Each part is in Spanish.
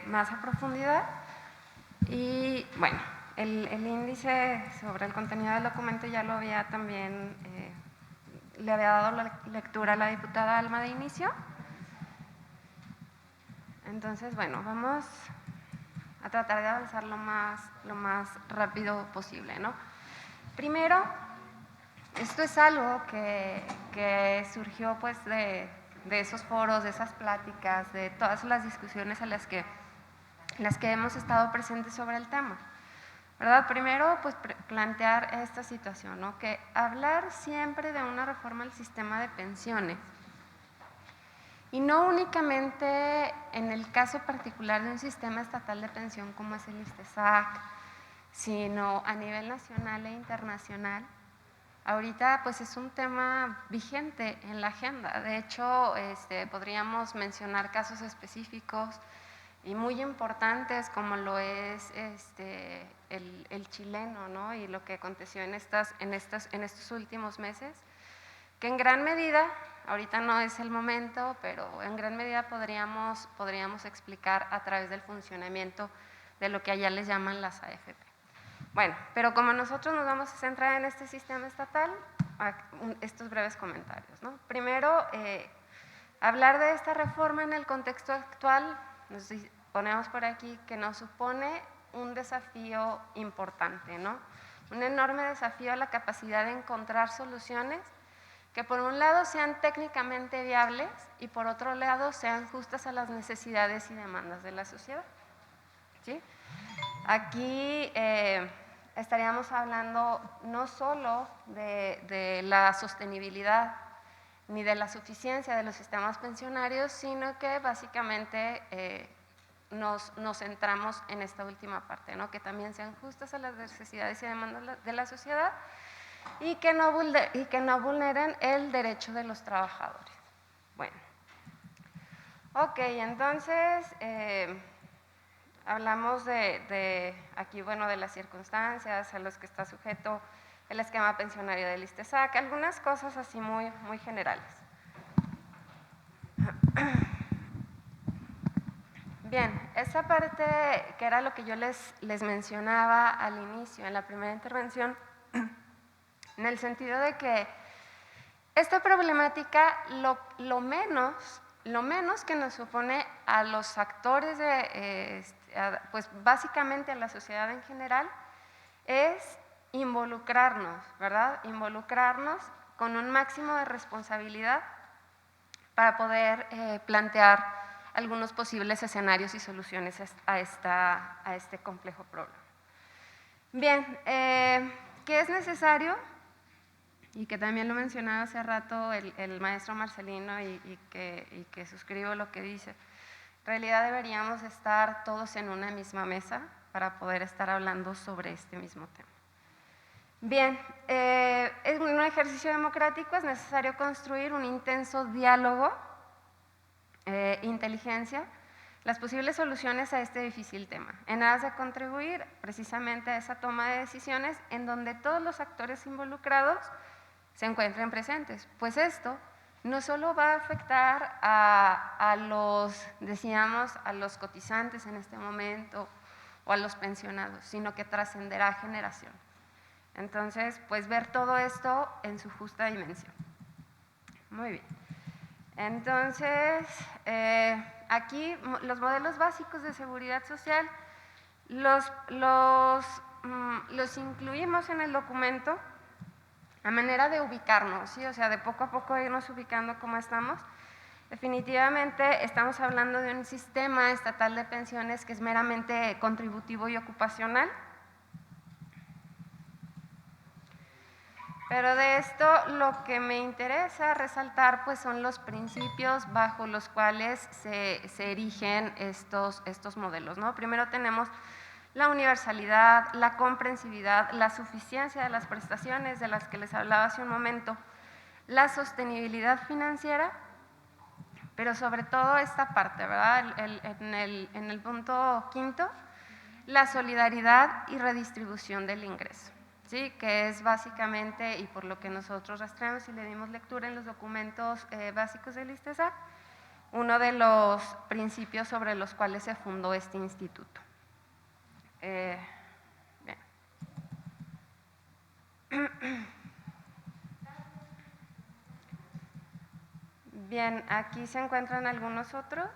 más a profundidad. Y bueno, el índice sobre el contenido del documento ya lo había también, le había dado la lectura a la diputada Alma de inicio. Entonces, bueno, vamos a tratar de avanzar lo más rápido posible, ¿no? Primero, esto es algo que surgió pues de esos foros, de esas pláticas, de todas las discusiones en las que hemos estado presentes sobre el tema, ¿verdad? Primero, pues plantear esta situación, ¿no? Que hablar siempre de una reforma al sistema de pensiones, y no únicamente en el caso particular de un sistema estatal de pensión como es el ISTESAC, sino a nivel nacional e internacional, ahorita pues es un tema vigente en la agenda. De hecho, podríamos mencionar casos específicos y muy importantes como lo es el chileno, ¿no? Y lo que aconteció en estos últimos meses, que en gran medida, ahorita no es el momento, pero en gran medida podríamos explicar a través del funcionamiento de lo que allá les llaman las AFP. Bueno, pero como nosotros nos vamos a centrar en este sistema estatal, estos breves comentarios, ¿no? Primero, hablar de esta reforma en el contexto actual, nos ponemos por aquí que nos supone un desafío importante, ¿no? Un enorme desafío a la capacidad de encontrar soluciones que por un lado sean técnicamente viables y por otro lado sean justas a las necesidades y demandas de la sociedad, ¿sí? Aquí estaríamos hablando no solo de la sostenibilidad ni de la suficiencia de los sistemas pensionarios, sino que básicamente nos centramos en esta última parte, ¿no? Que también sean justas a las necesidades y demandas de la sociedad y que no vulneren el derecho de los trabajadores. Bueno, ok, entonces hablamos aquí, bueno, de las circunstancias a las que está sujeto el esquema pensionario del ISTESAC, algunas cosas así muy generales. Bien, esa parte que era lo que yo les mencionaba al inicio, en la primera intervención, en el sentido de que esta problemática lo menos que nos supone a los actores, pues básicamente a la sociedad en general, es involucrarnos, ¿verdad? Involucrarnos con un máximo de responsabilidad para poder plantear algunos posibles escenarios y soluciones a este complejo problema. Bien, ¿qué es necesario? Y que también lo mencionaba hace rato el maestro Marcelino y que suscribo lo que dice. En realidad deberíamos estar todos en una misma mesa para poder estar hablando sobre este mismo tema. Bien, en un ejercicio democrático es necesario construir un intenso diálogo, inteligencia, las posibles soluciones a este difícil tema, en aras de contribuir precisamente a esa toma de decisiones en donde todos los actores involucrados se encuentren presentes, pues esto no solo va a afectar a los, decíamos, a los cotizantes en este momento o a los pensionados, sino que trascenderá a generaciones. Entonces, pues ver todo esto en su justa dimensión. Muy bien. Entonces, aquí los modelos básicos de seguridad social los incluimos en el documento a manera de ubicarnos, ¿sí? O sea, de poco a poco irnos ubicando cómo estamos. Definitivamente estamos hablando de un sistema estatal de pensiones que es meramente contributivo y ocupacional. Pero de esto lo que me interesa resaltar pues son los principios bajo los cuales se erigen estos modelos, ¿no? Primero tenemos la universalidad, la comprensividad, la suficiencia de las prestaciones de las que les hablaba hace un momento, la sostenibilidad financiera, pero sobre todo esta parte, ¿verdad? En el punto quinto, la solidaridad y redistribución del ingreso, ¿sí? Que es básicamente, y por lo que nosotros rastreamos y le dimos lectura en los documentos básicos del ISTESAC, uno de los principios sobre los cuales se fundó este instituto. Bien. Bien, aquí se encuentran algunos otros.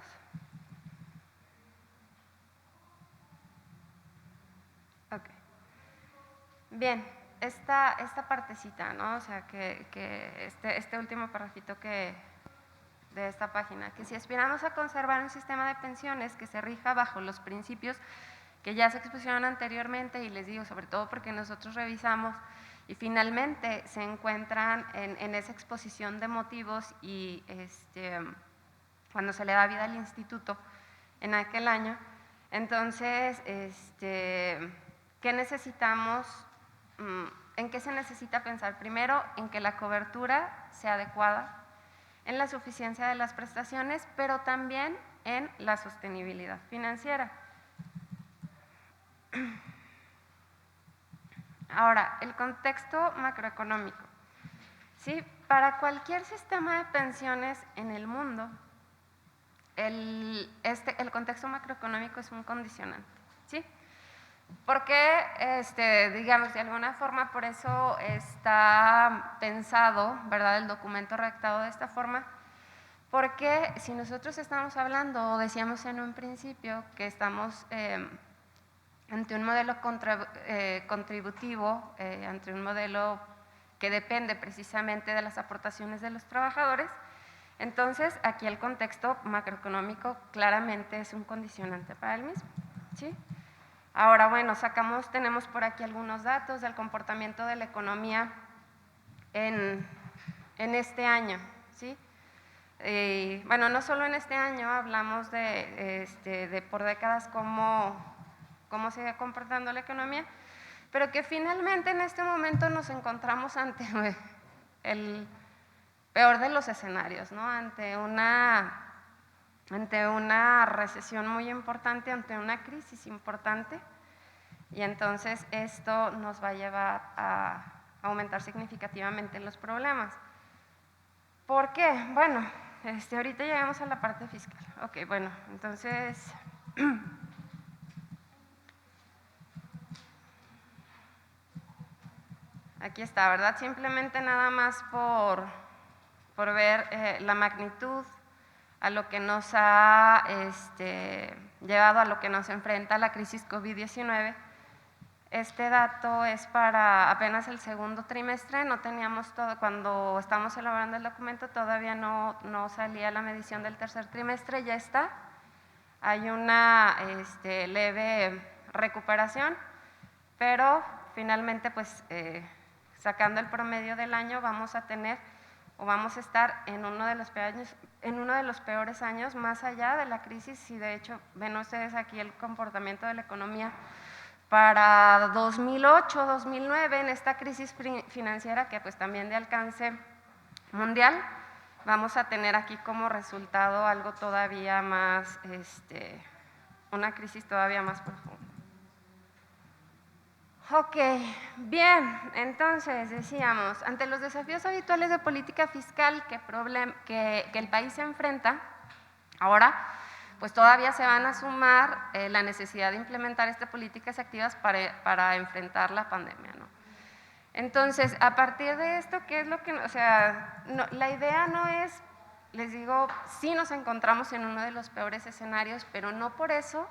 Ok. Bien, esta partecita, ¿no? O sea, que este último parrafito de esta página, que si aspiramos a conservar un sistema de pensiones que se rija bajo los principios que ya se expusieron anteriormente, y les digo, sobre todo porque nosotros revisamos y finalmente se encuentran en esa exposición de motivos y cuando se le da vida al instituto en aquel año, entonces, ¿qué necesitamos? ¿En qué se necesita pensar? Primero, en que la cobertura sea adecuada, en la suficiencia de las prestaciones, pero también en la sostenibilidad financiera. Ahora, el contexto macroeconómico. ¿Sí? Para cualquier sistema de pensiones en el mundo, el contexto macroeconómico es un condicionante. ¿Sí? Porque, digamos, de alguna forma por eso está pensado, ¿verdad?, el documento redactado de esta forma, porque si nosotros estamos hablando, o decíamos en un principio, que estamos ante un modelo contributivo, ante un modelo que depende precisamente de las aportaciones de los trabajadores, entonces aquí el contexto macroeconómico claramente es un condicionante para el mismo. ¿Sí? Ahora, bueno, tenemos por aquí algunos datos del comportamiento de la economía en este año, ¿sí? Bueno, no solo en este año, hablamos de por décadas cómo se va comportando la economía, pero que finalmente en este momento nos encontramos ante el peor de los escenarios, ¿no? Ante una recesión muy importante, ante una crisis importante, y entonces esto nos va a llevar a aumentar significativamente los problemas. ¿Por qué? Bueno, ahorita llegamos a la parte fiscal. Ok, bueno, entonces aquí está, ¿verdad? Simplemente nada más por ver la magnitud a lo que nos ha llevado, a lo que nos enfrenta la crisis COVID-19. Este dato es para apenas el segundo trimestre, no teníamos todo, cuando estamos elaborando el documento todavía no salía la medición del tercer trimestre, ya está. Hay una leve recuperación, pero finalmente pues sacando el promedio del año vamos a tener o vamos a estar en uno de los peores años más allá de la crisis, y de hecho ven ustedes aquí el comportamiento de la economía para 2008, 2009, en esta crisis financiera que pues también de alcance mundial, vamos a tener aquí como resultado algo todavía más, una crisis todavía más profunda. Ok, bien, entonces decíamos, ante los desafíos habituales de política fiscal que el país se enfrenta, ahora pues todavía se van a sumar la necesidad de implementar estas políticas activas para enfrentar la pandemia, ¿no? Entonces, a partir de esto, ¿qué es lo que, o sea, la idea no es, les digo, sí nos encontramos en uno de los peores escenarios, pero no por eso,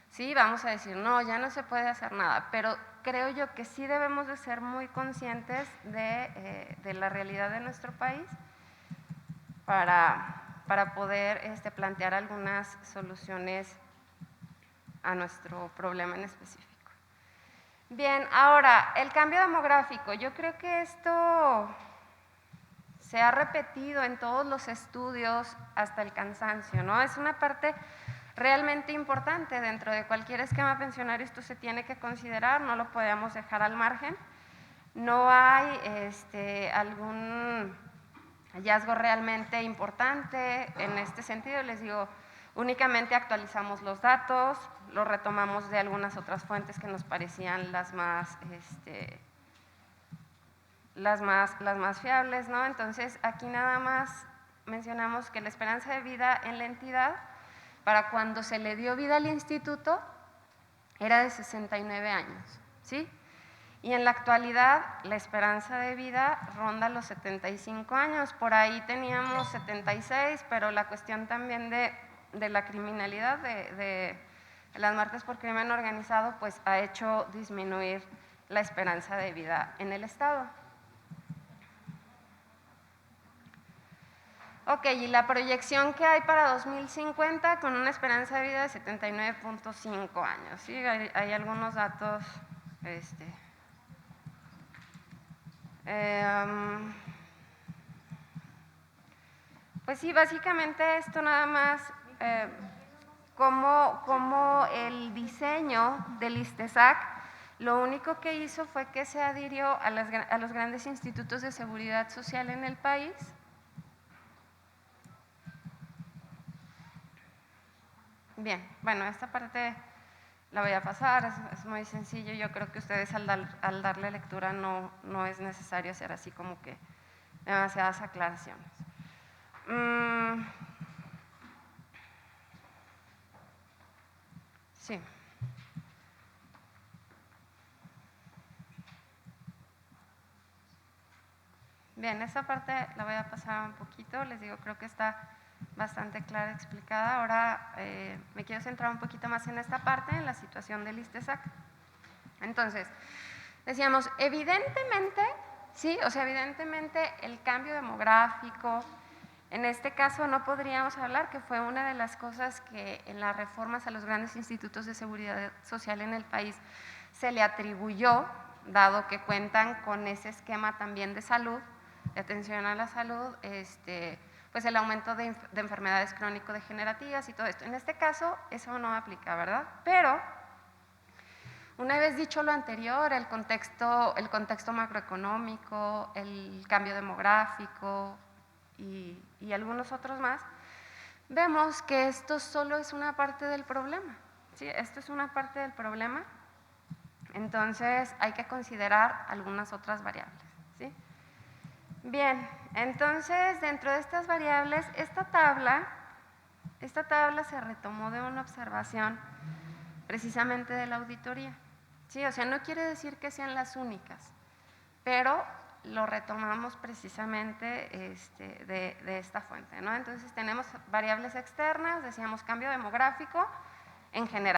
sí, vamos a decir, no, ya no se puede hacer nada, pero creo yo que sí debemos de ser muy conscientes de la realidad de nuestro país para poder plantear algunas soluciones a nuestro problema en específico. Bien, ahora, el cambio demográfico. Yo creo que esto se ha repetido en todos los estudios hasta el cansancio, ¿no? Es una parte realmente importante dentro de cualquier esquema pensionario, esto se tiene que considerar, no lo podemos dejar al margen. No hay algún hallazgo realmente importante en este sentido, les digo, únicamente actualizamos los datos, los retomamos de algunas otras fuentes que nos parecían las más fiables, ¿no? Entonces aquí nada más mencionamos que la esperanza de vida en la entidad, para cuando se le dio vida al instituto, era de 69 años, ¿sí? Y en la actualidad la esperanza de vida ronda los 75 años, por ahí teníamos 76, pero la cuestión también de la criminalidad, de las muertes por crimen organizado, pues ha hecho disminuir la esperanza de vida en el estado. Ok, y la proyección que hay para 2050 con una esperanza de vida de 79.5 años, ¿sí? Hay algunos datos, pues sí, básicamente esto nada más, como el diseño del ISTESAC, lo único que hizo fue que se adhirió a los grandes institutos de seguridad social en el país. Bien, bueno, esta parte la voy a pasar, es muy sencillo, yo creo que ustedes al darle lectura no es necesario hacer así como que demasiadas aclaraciones. Sí. Bien, esta parte la voy a pasar un poquito, les digo, creo que está bastante clara, explicada. Ahora me quiero centrar un poquito más en esta parte, en la situación del ISTESAC. Entonces, decíamos, evidentemente, sí, o sea, evidentemente el cambio demográfico, en este caso no podríamos hablar que fue una de las cosas que en las reformas a los grandes institutos de seguridad social en el país se le atribuyó, dado que cuentan con ese esquema también de salud, de atención a la salud, pues el aumento de enfermedades crónico-degenerativas y todo esto. En este caso, eso no aplica, ¿verdad? Pero, una vez dicho lo anterior, el contexto macroeconómico, el cambio demográfico y algunos otros más, vemos que esto solo es una parte del problema, ¿sí? Esto es una parte del problema, entonces hay que considerar algunas otras variables, ¿sí? Bien, entonces dentro de estas variables, esta tabla se retomó de una observación precisamente de la auditoría, ¿sí? O sea, no quiere decir que sean las únicas, pero lo retomamos precisamente de esta fuente, ¿no? Entonces tenemos variables externas, decíamos cambio demográfico en general.